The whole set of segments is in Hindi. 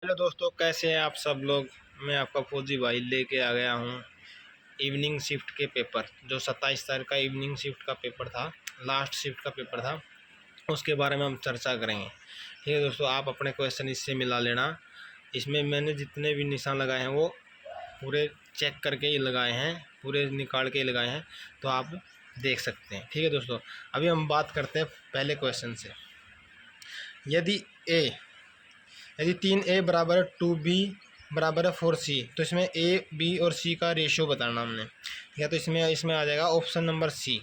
हेलो दोस्तों, कैसे हैं आप सब लोग। मैं आपका फौजी भाई लेके आ गया हूँ इवनिंग शिफ्ट के पेपर। जो 27 तारीख का इवनिंग शिफ्ट का पेपर था, लास्ट शिफ्ट का पेपर था, उसके बारे में हम चर्चा करेंगे। ठीक है दोस्तों, आप अपने क्वेश्चन इससे मिला लेना। इसमें मैंने जितने भी निशान लगाए हैं वो पूरे चेक करके ही लगाए हैं, पूरे निकाल के ही लगाए हैं, तो आप देख सकते हैं। ठीक है दोस्तों, अभी हम बात करते हैं पहले क्वेश्चन से। यदि 3A बराबर 2B बराबर है 4C, तो इसमें A B और C का रेशियो बताना हमने। ठीक है, तो इसमें आ जाएगा ऑप्शन नंबर C।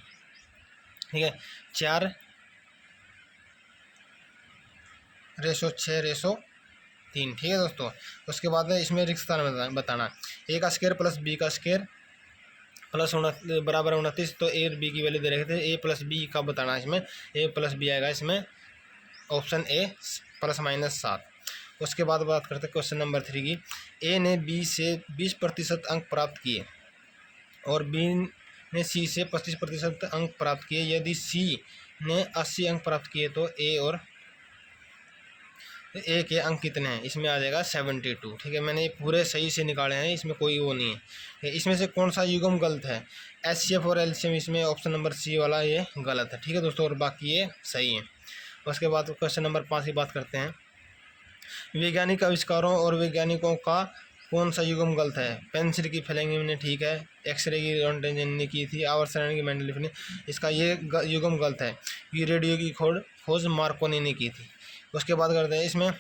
ठीक है, 4:6:3। ठीक है दोस्तों, उसके बाद में इसमें रिश्ता बताना। A का स्क्वायर प्लस B का स्क्वायर प्लस बराबर 29, तो A और B की वैल्यू दे रखे थे। A प्लस B का बताना, इसमें A प्लस B आएगा, इसमें ऑप्शन A +-7। उसके बाद बात करते हैं क्वेश्चन नंबर 3 की। ए ने बी से 20% अंक प्राप्त किए और बी ने सी से 25% अंक प्राप्त किए। यदि सी ने 80 अंक प्राप्त किए तो ए के अंक कितने हैं। इसमें आ जाएगा 72। ठीक है, मैंने ये पूरे सही से निकाले हैं, इसमें कोई वो नहीं है। इसमें से कौन सा युग्म गलत है। HCF और LCM, इसमें ऑप्शन नंबर C वाला ये गलत है। ठीक है दोस्तों, और बाकी ये सही है। उसके बाद क्वेश्चन नंबर 5 की बात करते हैं। वैज्ञानिक आविष्कारों और वैज्ञानिकों का कौन सा युग्म गलत है। पेंसिल की फ्लेमिंग ने ठीक है, एक्सरे की रॉन्टेंजन ने की थी, आवर्त की मेंडलीफ ने, इसका ये युग्म गलत है। ये रेडियो की खोज मार्कोनी ने की थी। उसके बाद करते हैं इसमें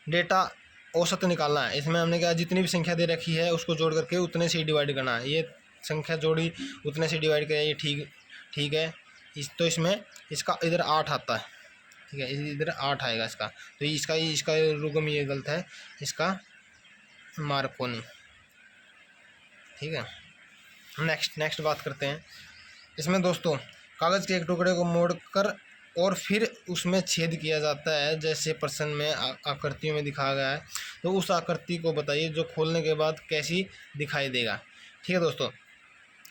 डेटा औसत निकालना है। इसमें हमने क्या, जितनी भी संख्या दे रखी है उसको जोड़ करके उतने से डिवाइड करना है। ये संख्या जोड़ी उतने से डिवाइड करें, ये ठीक है। तो इसमें इसका इधर 8 आता है। ठीक है, इधर 8 आएगा इसका, तो इसका युग्म ये गलत है, इसका मार्कोनी। ठीक है, नेक्स्ट बात करते हैं। इसमें दोस्तों कागज़ के एक टुकड़े को मोड़कर और फिर उसमें छेद किया जाता है, जैसे प्रश्न में आकृतियों में दिखाया गया है। तो उस आकृति को बताइए जो खोलने के बाद कैसी दिखाई देगा। ठीक है दोस्तों,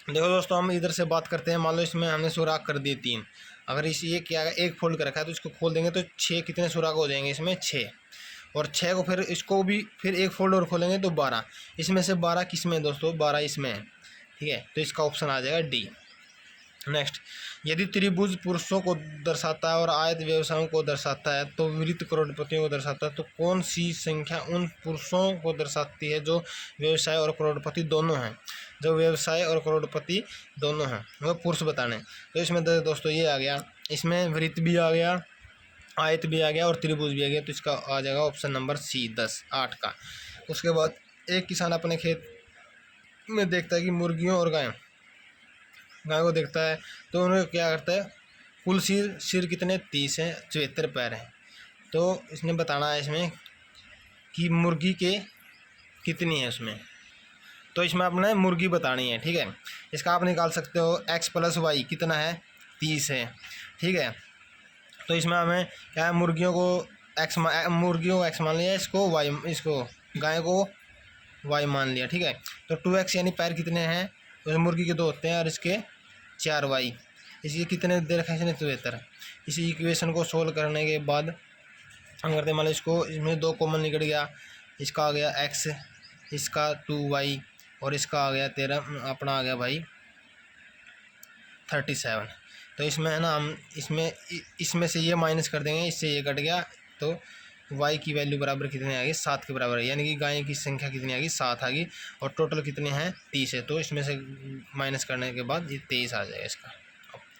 देखो दोस्तों, हम इधर से बात करते हैं। मान लो इसमें हमने सुराख कर दिए 3। अगर ये क्या है, एक फोल्ड कर रखा है, तो इसको खोल देंगे तो 6 कितने सुराख हो जाएंगे, इसमें 6। और 6 को फिर इसको भी फिर एक फोल्ड और खोलेंगे तो 12। इसमें से 12 किस में दोस्तों, 12 इसमें है। ठीक है, तो इसका ऑप्शन आ जाएगा D। नेक्स्ट, यदि त्रिभुज पुरुषों को दर्शाता है और आयत व्यवसायों को दर्शाता है तो वृत्त करोड़पतियों को दर्शाता है, तो कौन सी संख्या उन पुरुषों को दर्शाती है जो व्यवसाय और करोड़पति दोनों हैं। जो व्यवसाय और करोड़पति दोनों हैं वो पुरुष बताने। तो इसमें दोस्तों ये आ गया, इसमें वृत्त भी आ गया, आयत भी आ गया और त्रिभुज भी आ गया, तो इसका आ जाएगा ऑप्शन नंबर C 10/8 का। उसके बाद एक किसान अपने खेत में देखता है कि मुर्गियों और गाय को देखता है, तो उन्हें क्या करता है, कुल सिर कितने 30 हैं, 74 पैर हैं। तो इसने बताना है इसमें कि मुर्गी के कितनी है उसमें। तो इसमें अपने मुर्गी बतानी है। ठीक है, इसका आप निकाल सकते हो, x + y कितना है, 30 है। ठीक है, तो इसमें हमें क्या है, मुर्गियों को x मान लिया, इसको गाय को y मान लिया। ठीक है, तो 2x यानी पैर कितने हैं, तो मुर्गी के 2 होते हैं और इसके 4y, इसके कितने दे रखे हैं, इसने 73। इसी इक्वेशन को सोल्व करने के बाद हम करते हैं, मान लो इसमें 2 कॉमन निकल गया, इसका आ गया x, इसका 2y और इसका आ गया 13, अपना आ गया भाई 37। तो इसमें है ना, हम इसमें से ये माइनस कर देंगे, इससे ये कट गया, तो y की वैल्यू बराबर कितने आ गई, 7 के बराबर है। यानी कि गाय की संख्या कितनी आ गई, 7 आ गई, और टोटल कितने हैं, 30 है। तो इसमें से माइनस करने के बाद ये 23 आ जाएगा इसका।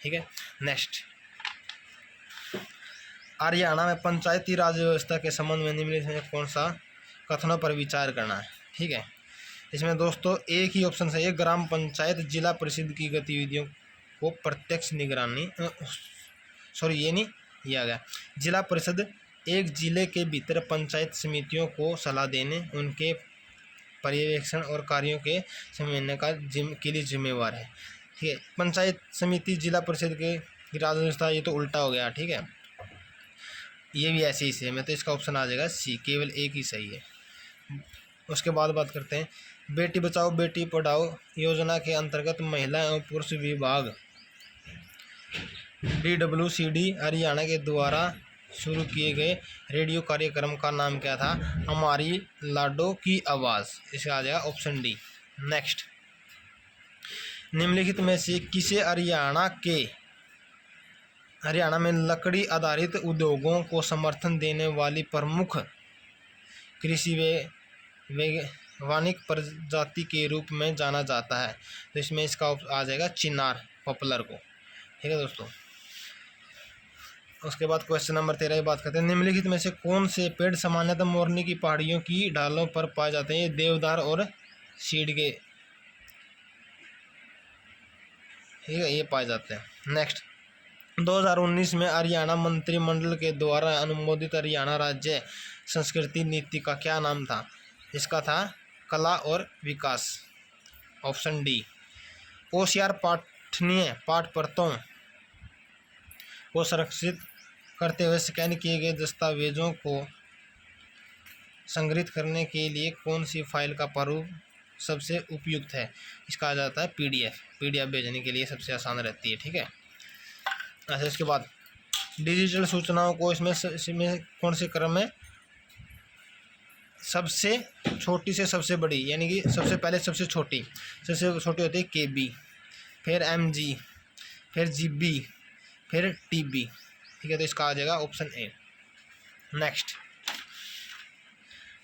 ठीक है, नेक्स्ट, हरियाणा में पंचायती राज व्यवस्था के संबंध में निम्नलिखित में कौन सा कथनों पर विचार करना है। ठीक है, इसमें दोस्तों एक ही ऑप्शन सही है, ग्राम पंचायत जिला परिषद की गतिविधियों को प्रत्यक्ष निगरानी, ये आ गया। जिला परिषद एक जिले के भीतर पंचायत समितियों को सलाह देने, उनके पर्यवेक्षण और कार्यों के समन्वय के लिए जिम्मेवार है। ठीक है, पंचायत समिति जिला परिषद के राज व्यवस्था, ये तो उल्टा हो गया। ठीक है, ये भी ऐसे ही सेम है, तो इसका ऑप्शन आ जाएगा C, केवल एक ही सही है। उसके बाद बात करते हैं, बेटी बचाओ बेटी पढ़ाओ योजना के अंतर्गत महिला एवं पुरुष विभाग DWCD हरियाणा के द्वारा शुरू किए गए रेडियो कार्यक्रम का नाम क्या था? हमारी लाडो की आवाज़। इसका आ जाएगा ऑप्शन डी। नेक्स्ट, निम्नलिखित में से किसे हरियाणा में लकड़ी आधारित उद्योगों को समर्थन देने वाली प्रमुख कृषि वैज्ञानिक प्रजाति के रूप में जाना जाता है? तो इसमें इसका आ जाएगा चिनार, पॉपुलर को। ठीक है दोस्तों। उसके बाद क्वेश्चन नंबर 13 की बात करते हैं। निम्नलिखित में से कौन से पेड़ सामान्यतः मोरनी की पहाड़ियों की ढालों पर पाए जाते हैं? ये देवदार और सीढ़ ठीक है, ये पाए जाते हैं। नेक्स्ट, 2019 में हरियाणा मंत्रिमंडल के द्वारा अनुमोदित हरियाणा राज्य संस्कृति नीति का क्या नाम था? इसका था कला और विकास, ऑप्शन डी। ओसीआर पाठनीय पाठ्यपुस्तकों को संरक्षित करते हुए स्कैन किए गए दस्तावेजों को संग्रहित करने के लिए कौन सी फाइल का प्रारूप सबसे उपयुक्त है? इसका आ जाता है पीडीएफ भेजने के लिए सबसे आसान रहती है। ठीक है। अच्छा, इसके बाद डिजिटल सूचनाओं को इसमें कौन से क्रम में सबसे छोटी से सबसे बड़ी, यानी कि सबसे पहले सबसे छोटी होती है केबी, फिर एमजी, फिर जीबी, फिर टीबी। ठीक है, तो इसका आ जाएगा ऑप्शन ए। नेक्स्ट,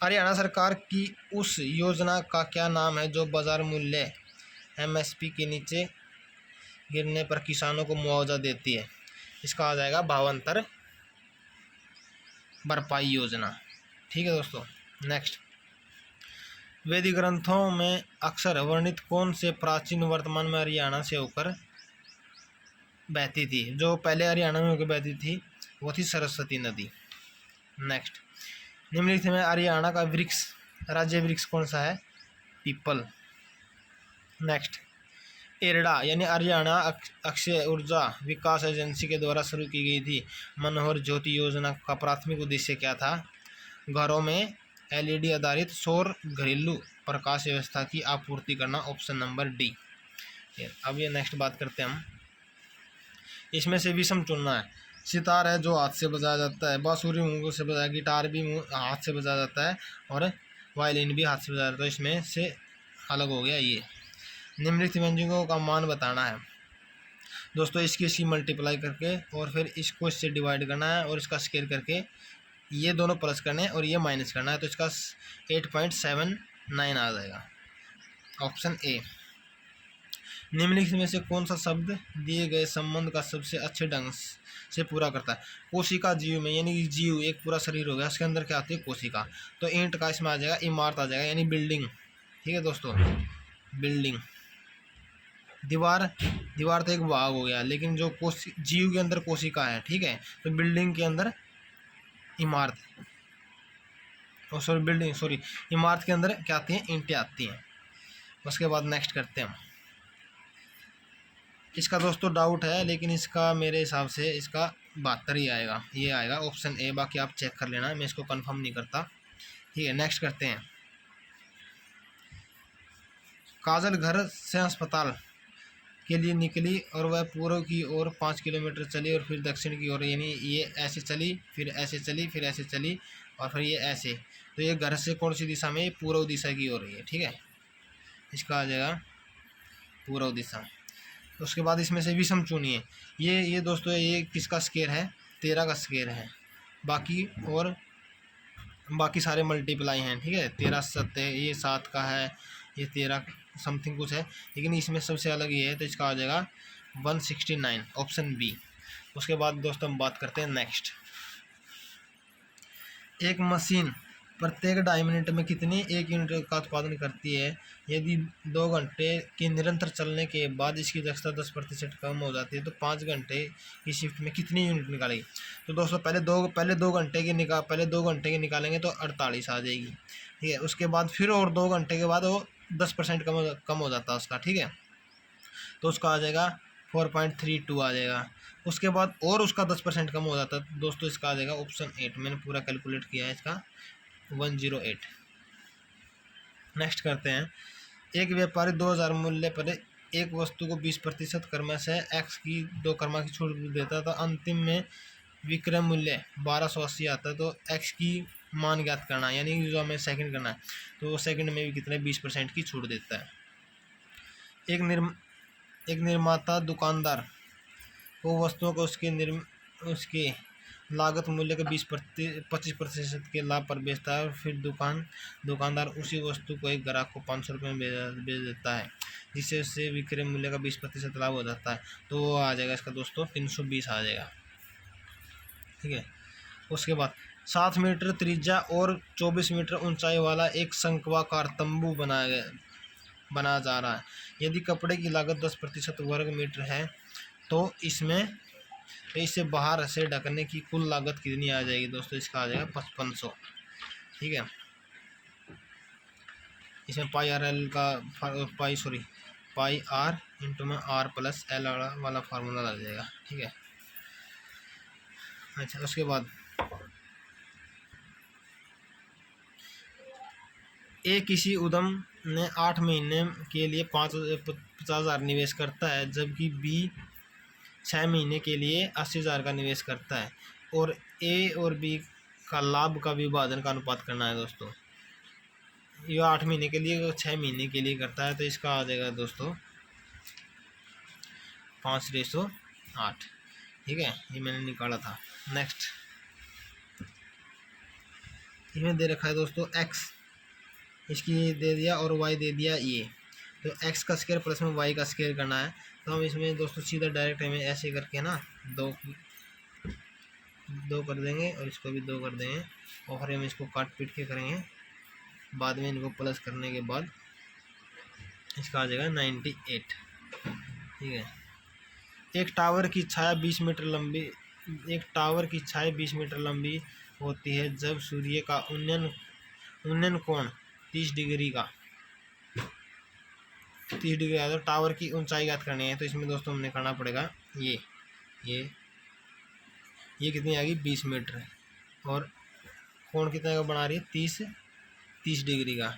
हरियाणा सरकार की उस योजना का क्या नाम है जो बाजार मूल्य एमएसपी के नीचे गिरने पर किसानों को मुआवजा देती है? इसका आ जाएगा भावांतर भरपाई योजना। ठीक है दोस्तों। नेक्स्ट, वैदिक ग्रंथों में अक्सर वर्णित कौन से प्राचीन वर्तमान में हरियाणा से होकर बहती थी? जो पहले हरियाणा में होकर बहती थी वो थी सरस्वती नदी। नेक्स्ट, निम्नलिखित में हरियाणा का राज्य वृक्ष कौन सा है? पीपल। नेक्स्ट, एरडा यानी हरियाणा अक्षय ऊर्जा विकास एजेंसी के द्वारा शुरू की गई थी मनोहर ज्योति योजना का प्राथमिक उद्देश्य क्या था? घरों में एलईडी आधारित सौर घरेलू प्रकाश व्यवस्था की आपूर्ति करना, ऑप्शन नंबर डी। अब ये नेक्स्ट बात करते हैं हम। इसमें से विषम चुनना है। सितार है जो हाथ से बजाया जाता है, बांसुरी मुंह से बजाया, गिटार भी हाथ से बजाया जाता है और वायलिन भी हाथ से बजाया जाता है। इसमें से अलग हो गया ये। निम्नलिखित व्यंजकों का मान बताना है दोस्तों। इसकी मल्टीप्लाई करके और फिर इसको इससे डिवाइड करना है और इसका स्केयर करके ये दोनों प्लस करने हैं और ये माइनस करना है, तो इसका 8.79 आ जाएगा, ऑप्शन ए। निम्नलिखित में से कौन सा शब्द दिए गए संबंध का सबसे अच्छे ढंग से पूरा करता है? कोशिका जीव में, यानी कि जीव एक पूरा शरीर हो गया, उसके अंदर क्या आती है? कोशिका। तो ईंट का इसमें आ जाएगा इमारत आ जाएगा, यानी बिल्डिंग। ठीक है दोस्तों, बिल्डिंग। दीवार तो एक भाग हो गया, लेकिन जो जीव के अंदर कोशिका है, ठीक है, तो बिल्डिंग के अंदर इमारत, इमारत के अंदर क्या आती हैं? ईंटें आती हैं। उसके बाद नेक्स्ट करते हैं हम। इसका दोस्तों डाउट है, लेकिन इसका मेरे हिसाब से इसका 72 ही आएगा, ये आएगा ऑप्शन ए। बाकी आप चेक कर लेना, मैं इसको कंफर्म नहीं करता। ठीक है, नेक्स्ट करते हैं। काजल घर से अस्पताल के लिए निकली और वह पूर्व की ओर 5 किलोमीटर चली और फिर दक्षिण की ओर, यानी ये ऐसे चली, फिर ऐसे चली, फिर ऐसे चली और फिर ये ऐसे। तो ये घर से कौन सी दिशा में? पूर्व दिशा की ओर है। ठीक है, इसका आ जाएगा पूर्व दिशा। उसके बाद इसमें से विषम चुनिए। ये दोस्तों ये किसका स्केयर है? 13 का स्केयर है। बाकी सारे मल्टीप्लाई हैं। ठीक है, 13 7 है, ये 7 का है, ये 13 समथिंग कुछ है, लेकिन इसमें सबसे अलग ये है, तो इसका आ जाएगा 169, ऑप्शन बी। उसके बाद दोस्तों हम बात करते हैं नेक्स्ट। एक मशीन प्रत्येक 2.5 मिनट में कितनी 1 यूनिट का उत्पादन करती है? यदि 2 घंटे के निरंतर चलने के बाद इसकी दक्षता 10% कम हो जाती है तो 5 घंटे की शिफ्ट में कितनी यूनिट निकालेगी? तो दोस्तों पहले 2 घंटे के निकालेंगे तो 48 आ जाएगी। ठीक है, उसके बाद फिर और 2 घंटे के बाद वो 10% कम हो जाता है उसका। ठीक है, तो उसका आ जाएगा 4.32 आ जाएगा। उसके बाद और उसका 10% कम हो जाता है दोस्तों, इसका आ जाएगा ऑप्शन 8। मैंने पूरा कैलकुलेट किया है, इसका 108। नेक्स्ट करते हैं। एक व्यापारी 2000 मूल्य पर एक वस्तु को 20% कर्मा से एक्स की 2 कर्मा की छूट देता था, अंतिम में विक्रय मूल्य 1280 आता है, तो एक्स की मान ज्ञात करना है, यानी जो हमें सेकंड करना है, तो वो सेकंड में भी कितने 20% की छूट देता है। एक निर्माता दुकानदार को वस्तुओं को उसके लागत मूल्य के 25% के लाभ पर बेचता है, और फिर दुकानदार उसी वस्तु को एक ग्राहक को 500 रुपये में बेच देता है, जिससे उससे विक्रय मूल्य का 20% लाभ हो जाता है। तो वो आ जाएगा इसका दोस्तों 320 आ जाएगा। ठीक है, उसके बाद 7 मीटर त्रिज्या और 24 मीटर ऊंचाई वाला एक शंक्वाकार तंबू बनाया जा रहा है। यदि कपड़े की लागत 10% वर्ग मीटर है, तो इसे बाहर से ढकने की कुल लागत कितनी आ जाएगी दोस्तों? इसका आ जाएगा 5500। ठीक है, इसमें पाई आर इंटू में आर प्लस एल वाला फार्मूला लग जाएगा। ठीक है, अच्छा उसके बाद किसी उद्यम ने 8 महीने के लिए 50,000 निवेश करता है, जबकि बी 6 महीने के लिए 80,000 का निवेश करता है, और ए और बी का लाभ का विभाजन का अनुपात करना है दोस्तों। ये 8 महीने के लिए 6 महीने के लिए करता है, तो इसका आ जाएगा दोस्तों 5:8। ठीक है, ये मैंने निकाला था। नेक्स्ट इसमें दे रखा है दोस्तों एक्स, इसकी दे दिया और वाई दे दिया ये, तो एक्स का स्क्वायर प्लस में वाई का स्क्वायर करना है। तो हम इसमें दोस्तों सीधा डायरेक्ट हमें ऐसे करके ना दो कर देंगे, और इसको भी 2 कर देंगे, और फिर हम इसको काट पीट के करेंगे। बाद में इनको प्लस करने के बाद इसका आ जाएगा 98। ठीक है, एक टावर की छाया 20 मीटर लंबी होती है, जब सूर्य का उन्नयन कोण 30 डिग्री है, तो टावर की ऊंचाई ज्ञात करनी है। तो इसमें दोस्तों हमने करना पड़ेगा ये कितनी आएगी 20 मीटर, और कोण कितने का बना रही है 30 डिग्री का।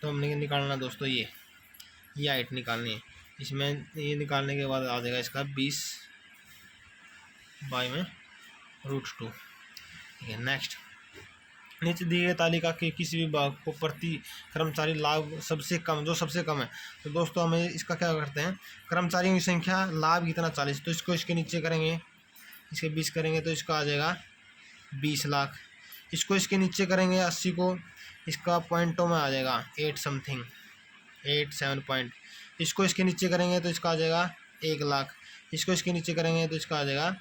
तो हमने निकालना दोस्तों ये हाइट निकालनी है। इसमें ये निकालने के बाद आ जाएगा इसका 20/√2। ठीक है, नेक्स्ट नीचे दी गई तालिका के किसी भी भाग को प्रति कर्मचारी लाभ सबसे कम है, तो दोस्तों हमें इसका क्या करते हैं, कर्मचारियों की संख्या लाभ कितना 40, तो इसको इसके नीचे करेंगे, इसके 20 करेंगे, तो इसका आ जाएगा 20 लाख। इसको इसके नीचे करेंगे 80 को, इसका पॉइंटों में आ जाएगा 7 पॉइंट। इसको इसके नीचे करेंगे तो इसका आ जाएगा 1 लाख। इसको इसके नीचे करेंगे तो इसका आ जाएगा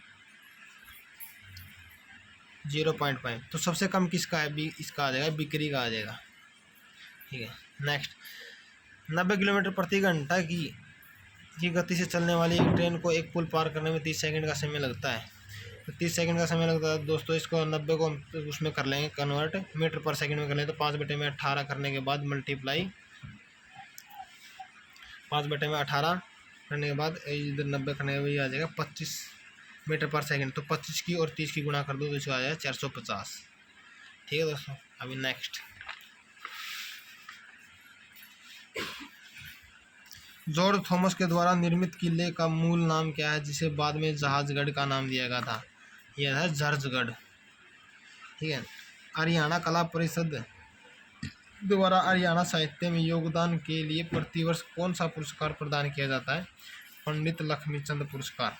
0.5। तो सबसे कम किसका है? इसका आ जाएगा, बिक्री का आ जाएगा। ठीक है, नेक्स्ट 90 किलोमीटर प्रति घंटा की गति से चलने वाली एक ट्रेन को एक पुल पार करने में 30 सेकंड का समय लगता है। तो 30 सेकंड का समय लगता है दोस्तों, इसको 90 को उसमें कर लेंगे कन्वर्ट, मीटर पर सेकंड में कर लेंगे, तो 5/18 करने के बाद मल्टीप्लाई 5/18 करने के बाद इधर 90 करने के बाद आ जाएगा 25 मीटर पर सेकंड। तो 25 की और 30 की गुणा कर दो तो इसको आ जाएगा 450। ठीक है दोस्तों, अभी नेक्स्ट जॉर्ज थॉमस के द्वारा निर्मित किले का मूल नाम क्या है, जिसे बाद में जहाजगढ़ का नाम दिया गया था? यह है जर्जगढ़। ठीक है, हरियाणा कला परिषद द्वारा हरियाणा साहित्य में योगदान के लिए प्रतिवर्ष कौन सा पुरस्कार प्रदान किया जाता है? पंडित लक्ष्मीचंद पुरस्कार।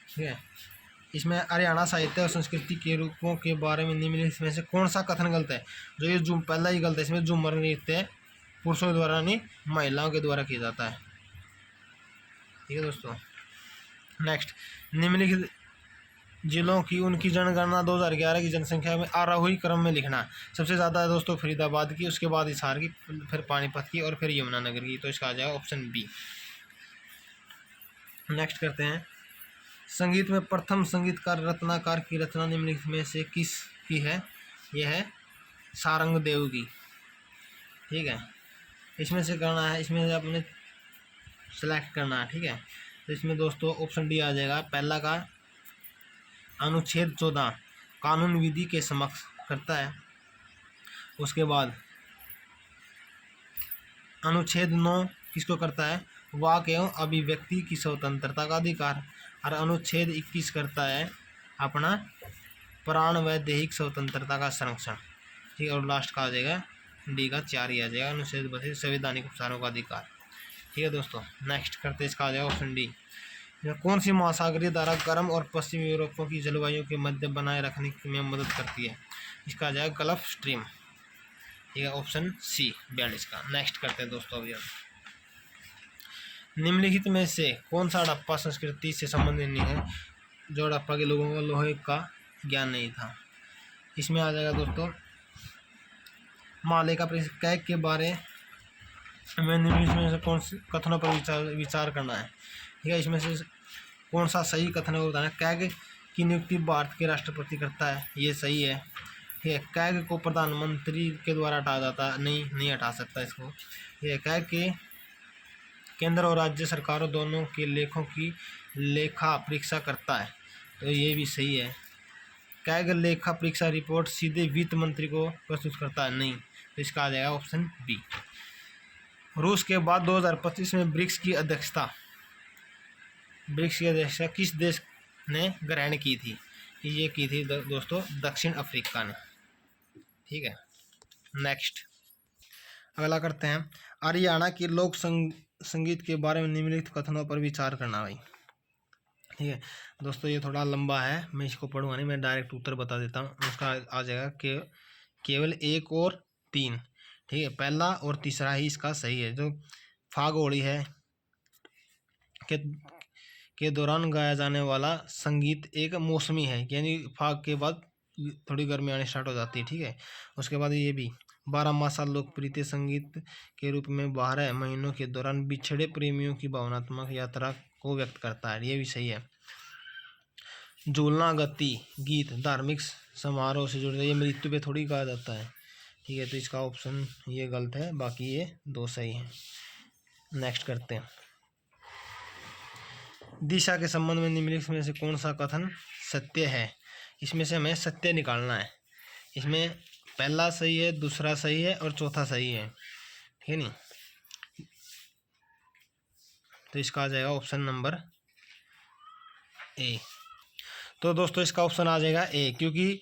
ठीक है, इसमें हरियाणा साहित्य और संस्कृति के रूपों के बारे में निम्नलिखित में से कौन सा कथन गलत है? जो ये पहला ही गलत है, इसमें झूमर नृत्य पुरुषों द्वारा नहीं महिलाओं के द्वारा किया जाता है। ठीक है दोस्तों, नेक्स्ट निम्नलिखित जिलों की उनकी जनगणना 2011 की जनसंख्या में आरोही क्रम में लिखना। सबसे ज़्यादा है दोस्तों फरीदाबाद की, उसके बाद हिसार की, फिर पानीपत की, और फिर यमुनानगर की। तो इसका आ जाएगा ऑप्शन बी। नेक्स्ट करते हैं, संगीत में प्रथम संगीतकार रत्नाकर की रचना निम्नलिखित में से किस की है? यह है सारंगदेव की। ठीक है, इसमें से करना है, इसमें से अपने सेलेक्ट करना है। ठीक है, तो इसमें दोस्तों ऑप्शन डी आ जाएगा। पहला का अनुच्छेद 14 कानून विधि के समक्ष करता है। उसके बाद अनुच्छेद 9 किसको करता है? वाक एवं अभिव्यक्ति की स्वतंत्रता का अधिकार। और अनुच्छेद 21 करता है अपना प्राण व दैहिक स्वतंत्रता का संरक्षण। ठीक है, और लास्ट का आ जाएगा डी का 4 ही आ जाएगा, अनुच्छेद 32 संवैधानिक उपचारों का अधिकार। ठीक है दोस्तों, नेक्स्ट करते इसका आ जाएगा ऑप्शन डी। कौन सी महासागरीय धारा गर्म और पश्चिमी यूरोपों की जलवायु के मध्य बनाए रखने में मदद करती है? इसका आ जाएगा गल्फ स्ट्रीम। ठीक है, ऑप्शन सी 42 का। नेक्स्ट करते हैं दोस्तों अभी हम, निम्नलिखित में से कौन सा हड़प्पा संस्कृति से संबंधित नहीं है जो हड़प्पा के लोगों को लोहे का ज्ञान नहीं था? इसमें आ जाएगा दोस्तों माले का कैग के बारे में निम्नलिखित में से कौन से कथनों पर विचार करना है? ठीक है, इसमें से कौन सा सही कथन है बताना है? कैग की नियुक्ति भारत के राष्ट्रपति करता है, ये सही है। ठीक है, कैग को प्रधानमंत्री के द्वारा हटाया जाता नहीं हटा सकता इसको। ये कैग के केंद्र और राज्य सरकारों दोनों के लेखों की लेखा परीक्षा करता है, तो ये भी सही है। कैग लेखा परीक्षा रिपोर्ट सीधे वित्त मंत्री को प्रस्तुत करता है, नहीं, तो इसका आ जाएगा ऑप्शन बी। रूस के बाद 2025 में ब्रिक्स की अध्यक्षता किस देश ने ग्रहण की थी? ये की थी दोस्तों दक्षिण अफ्रीका ने। ठीक है, नेक्स्ट अगला करते हैं, हरियाणा के लोक संगीत के बारे में निम्नलिखित कथनों पर विचार करना भाई। ठीक है दोस्तों, ये थोड़ा लंबा है, मैं इसको पढ़ूंगा नहीं, मैं डायरेक्ट उत्तर बता देता हूँ। उसका आ जाएगा केवल 1 और 3। ठीक है, पहला और तीसरा ही इसका सही है। जो फाग होली है के दौरान गाया जाने वाला संगीत एक मौसमी है, यानी फाग के बाद थोड़ी गर्मी आनी स्टार्ट हो जाती है। ठीक है, उसके बाद ये भी 12 मासा लोकप्रिय संगीत के रूप में 12 महीनों के दौरान बिछड़े प्रेमियों की भावनात्मक यात्रा को व्यक्त करता है, ये भी सही है। झूलना गति गीत धार्मिक समारोह से जुड़े, ये मृत्यु पे थोड़ी गाया जाता है। ठीक है, तो इसका ऑप्शन ये गलत है, बाकी ये 2 सही है। नेक्स्ट करते हैं, दिशा के संबंध में निम्नलिखित में से कौन सा कथन सत्य है? इसमें से हमें सत्य निकालना है। इसमें पहला सही है, दूसरा सही है और चौथा सही है। ठीक है नहीं, तो इसका आ जाएगा ऑप्शन नंबर ए। तो दोस्तों इसका ऑप्शन आ जाएगा ए, क्योंकि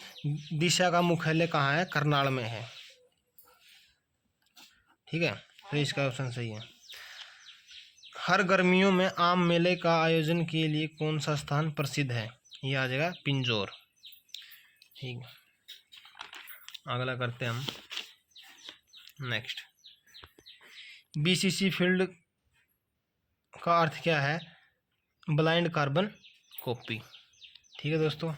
दिशा का मुख्यालय कहाँ है? करनाल में है। ठीक है, तो इसका ऑप्शन सही है। हर गर्मियों में आम मेले का आयोजन के लिए कौन सा स्थान प्रसिद्ध है? ये आ जाएगा पिंजौर। ठीक, अगला करते हैं हम, नेक्स्ट बीसीसी फील्ड का अर्थ क्या है? Blind carbon copy. ठीक है दोस्तों,